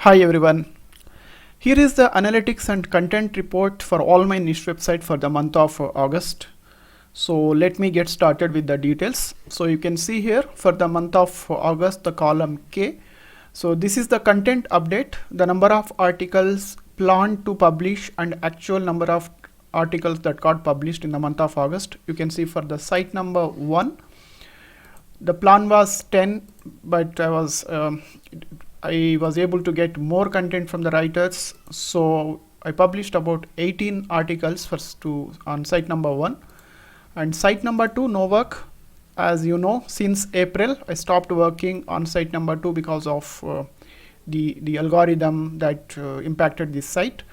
Hi everyone. Here is the analytics and content report for all my niche website for the month of August. So let me get started with the details. So you can see here for the month of August, the column K. So this is the content update, the number of articles planned to publish and actual number of articles that got published in the month of August. You can see for the site number 1, the plan was 10, but I was able to get more content from the writers, so I published about 18 articles on site number 1. And site number 2, no work. As you know, since April I stopped working on site number 2 because of the algorithm that impacted this site.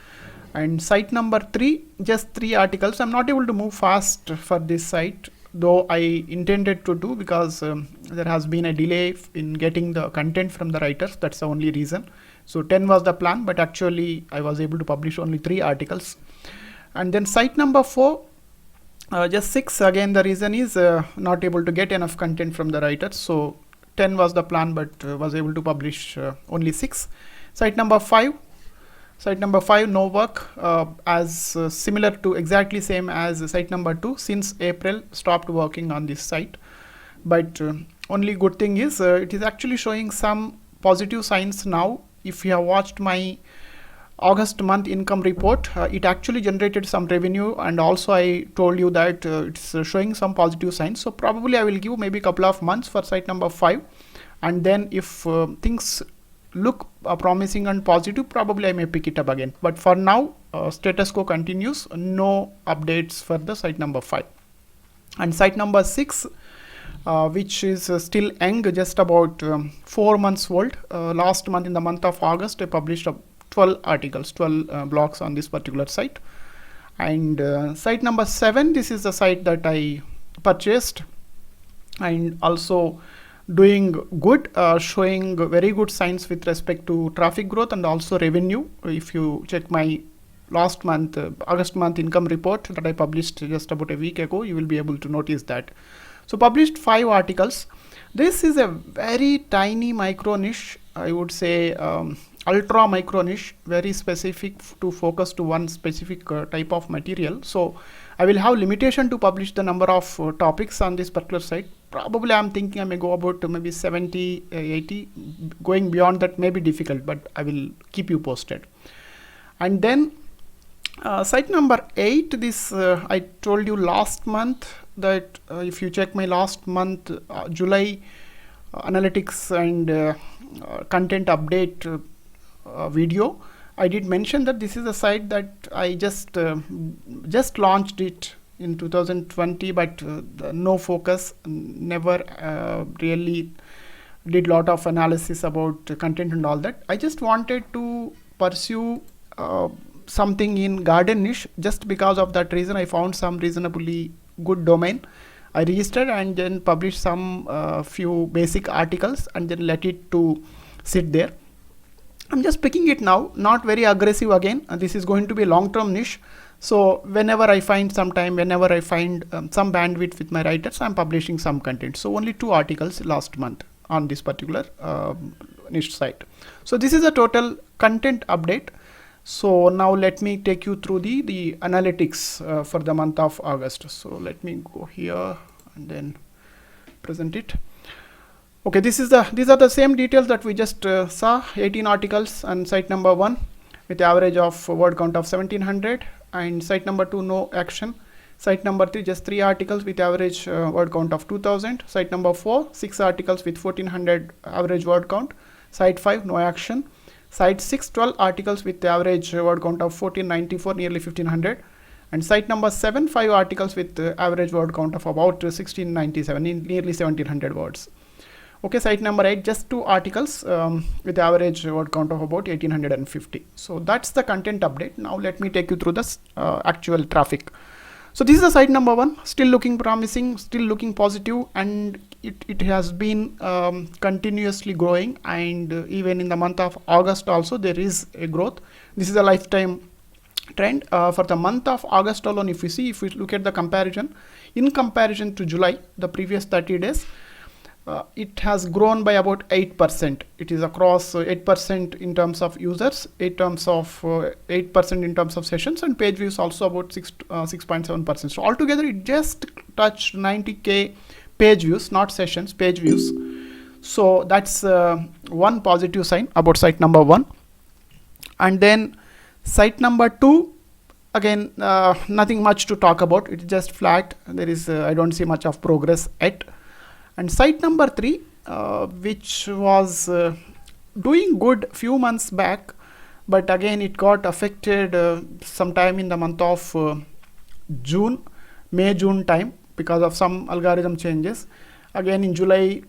And site number 3, just 3 articles. I'm not able to move fast for this site, though I intended to do, because there has been a delay in getting the content from the writers. That's the only reason. So 10 was the plan, but actually I was able to publish only 3 articles. And then site number 4, just 6. Again, the reason is not able to get enough content from the writers. So 10 was the plan, but was able to publish only 6. Site number 5, no work, as similar to exactly same as site number 2. Since April stopped working on this site, but only good thing is it is actually showing some positive signs now. If you have watched my August month income report, it actually generated some revenue, and also I told you that it's showing some positive signs. So probably I will give maybe a couple of months for site number 5, and then if things look promising and positive, probably I may pick it up again. But for now, status quo continues, no updates for the site number 5. And site number 6, which is still young, just about 4 months old. Last month, in the month of August, I published 12 articles, 12 blogs on this particular site. And site number 7, this is the site that I purchased, and also doing good, showing very good signs with respect to traffic growth and also revenue. If you check my last month, August month income report that I published just about a week ago, you will be able to notice that. So published 5 articles. This is a very tiny micro niche, I would say, ultra micro niche, very specific to focus to one specific type of material. So I will have limitation to publish the number of topics on this particular site. Probably I'm thinking I may go about maybe 70, 80. Going beyond that may be difficult, but I will keep you posted. And then site number 8, this I told you last month that if you check my last month July analytics and content update video, I did mention that this is a site that I just launched it in 2020, but no focus, never really did lot of analysis about content and all that. I just wanted to pursue something in garden niche. Just because of that reason, I found some reasonably good domain. I registered and then published some few basic articles and then let it to sit there. I'm just picking it now, not very aggressive again. This is going to be a long-term niche. So whenever I find some time, whenever I find some bandwidth with my writers, I'm publishing some content. So only 2 articles last month on this particular niche site. So this is a total content update. So now let me take you through the analytics for the month of August. So let me go here and then present it. Okay, these are the same details that we just saw. 18 articles on site number 1 with average of word count of 1700, and site number 2, no action. Site number 3, just 3 articles with average word count of 2000. Site number 4, 6 articles with 1400 average word count. Site 5, no action. Site 6, 12 articles with average word count of 1494, nearly 1500. And site number 7, 5 articles with average word count of about 1697, nearly 1700 words. Okay, site number 8, just 2 articles with average word count of about 1850. So that's the content update. Now let me take you through this actual traffic. So this is the site number 1, still looking promising, still looking positive, and it has been continuously growing, and even in the month of August also there is a growth. This is a lifetime trend. For the month of August alone, if we look at the comparison, in comparison to July, the previous 30 days, it has grown by about 8%. It is across 8% in terms of users, 8% in terms of sessions, and page views also about 6.7%. So altogether, it just touched 90K page views, not sessions, page views. So that's one positive sign about site number 1. And then site number 2, again, nothing much to talk about. It's just flat. There is I don't see much of progress yet. And site number 3, which was doing good few months back, but again it got affected sometime in the month of May-June time because of some algorithm changes. Again in July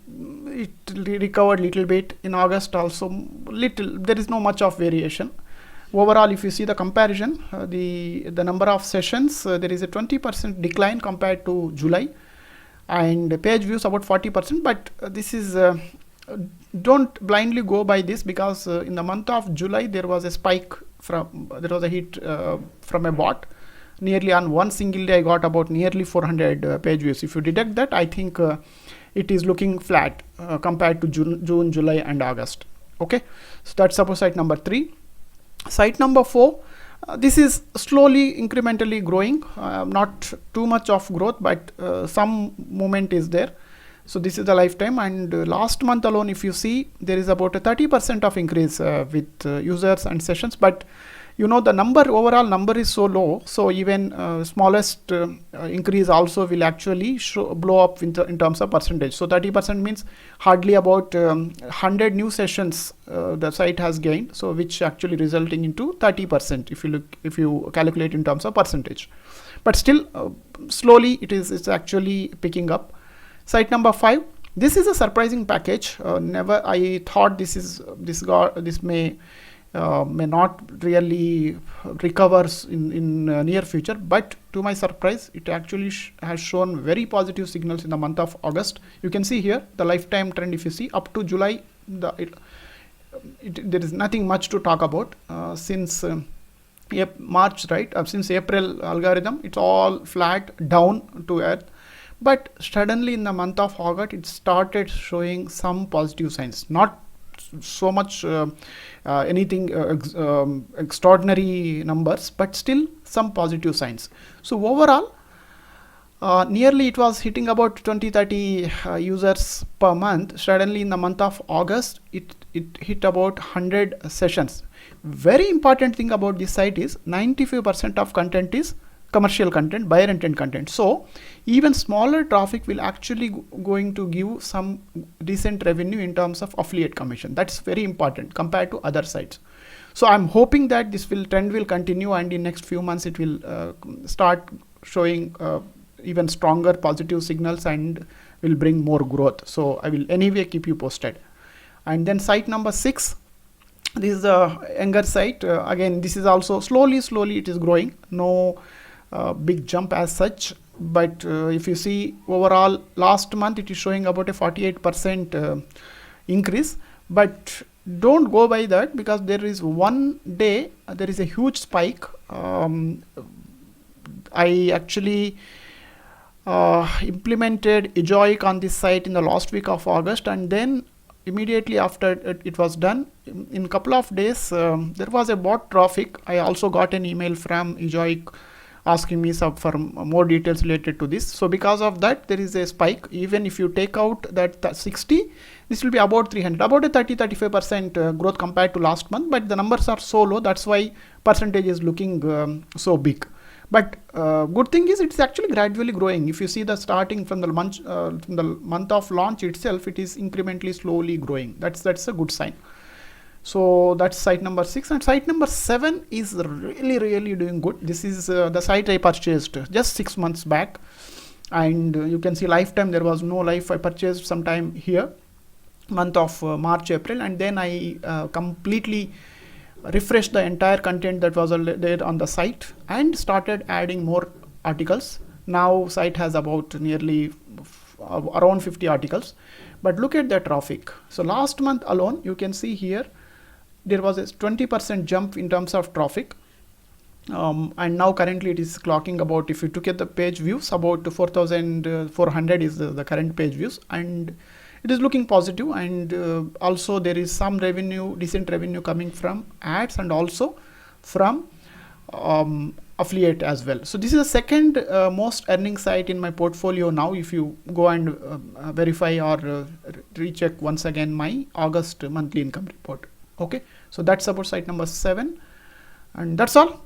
it recovered little bit. In August also little. There is no much of variation. Overall, if you see the comparison, the number of sessions, there is a 20% decline compared to July, and page views about 40%. But this is don't blindly go by this, because in the month of July there was a spike there was a hit from a bot. Nearly on one single day I got about nearly 400 page views. If you deduct that, I think it is looking flat compared to June, July and August. Okay, so that's about site number 3. Site number 4, this is slowly incrementally growing, not too much of growth, but some movement is there. So this is the lifetime, and last month alone, if you see, there is about a 30% of increase with users and sessions. But you know, the overall number is so low, so even smallest increase also will actually blow up in terms of percentage. So 30% means hardly about 100 new sessions the site has gained, so which actually resulting into 30% if you calculate in terms of percentage. But still slowly it's actually picking up. Site number 5, this is a surprising package. Never I thought this may not really recovers in near future, but to my surprise, it actually has shown very positive signals in the month of August. You can see here the lifetime trend. If you see up to July, there is nothing much to talk about since March, right? Since April algorithm, it's all flat down to earth. But suddenly in the month of August, it started showing some positive signs. Not so much anything extraordinary numbers, but still some positive signs. So overall, nearly it was hitting about 20-30 users per month. Suddenly in the month of August, it hit about 100 sessions. Very important thing about this site is 95% of content is commercial content, buyer intent content. So even smaller traffic will actually going to give some decent revenue in terms of affiliate commission. That's very important compared to other sites. So I'm hoping that this trend will continue, and in next few months it will start showing even stronger positive signals and will bring more growth. So I will anyway keep you posted. And then site number 6, this is a younger site. Again, this is also slowly it is growing. No big jump as such, but if you see overall last month it is showing about a 48% increase. But don't go by that, because there is one day there is a huge spike. I actually implemented EZOIC on this site in the last week of August, and then immediately after it was done, in a couple of days there was a bot traffic. I also got an email from EZOIC asking me for more details related to this. So because of that, there is a spike. Even if you take out that 60, this will be about 300, about a 30-35% growth compared to last month. But the numbers are so low, that's why percentage is looking so big. But good thing is it's actually gradually growing. If you see the starting from the month of launch itself, it is incrementally slowly growing. That's a good sign. So that's site number 6, and site number 7 is really doing good. This is the site I purchased just 6 months back, and you can see lifetime there was no life. I purchased sometime here, month of March, April, and then I completely refreshed the entire content that was there on the site and started adding more articles. Now site has about nearly around 50 articles. But look at the traffic. So last month alone, you can see here there was a 20% jump in terms of traffic, and now currently it is clocking about, if you look at the page views, about 4,400 is the current page views, and it is looking positive, and also there is some revenue, decent revenue coming from ads and also from affiliate as well. So this is the second most earning site in my portfolio now. If you go and verify or recheck once again my August monthly income report. Okay, so that's about site number 7, and that's all.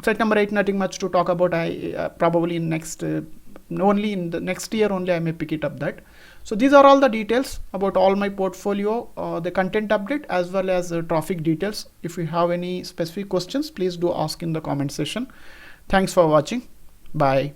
Site number 8, nothing much to talk about. I probably in next only in the next year only I may pick it up that. So these are all the details about all my portfolio, the content update as well as traffic details. If you have any specific questions, please do ask in the comment section. Thanks for watching. Bye.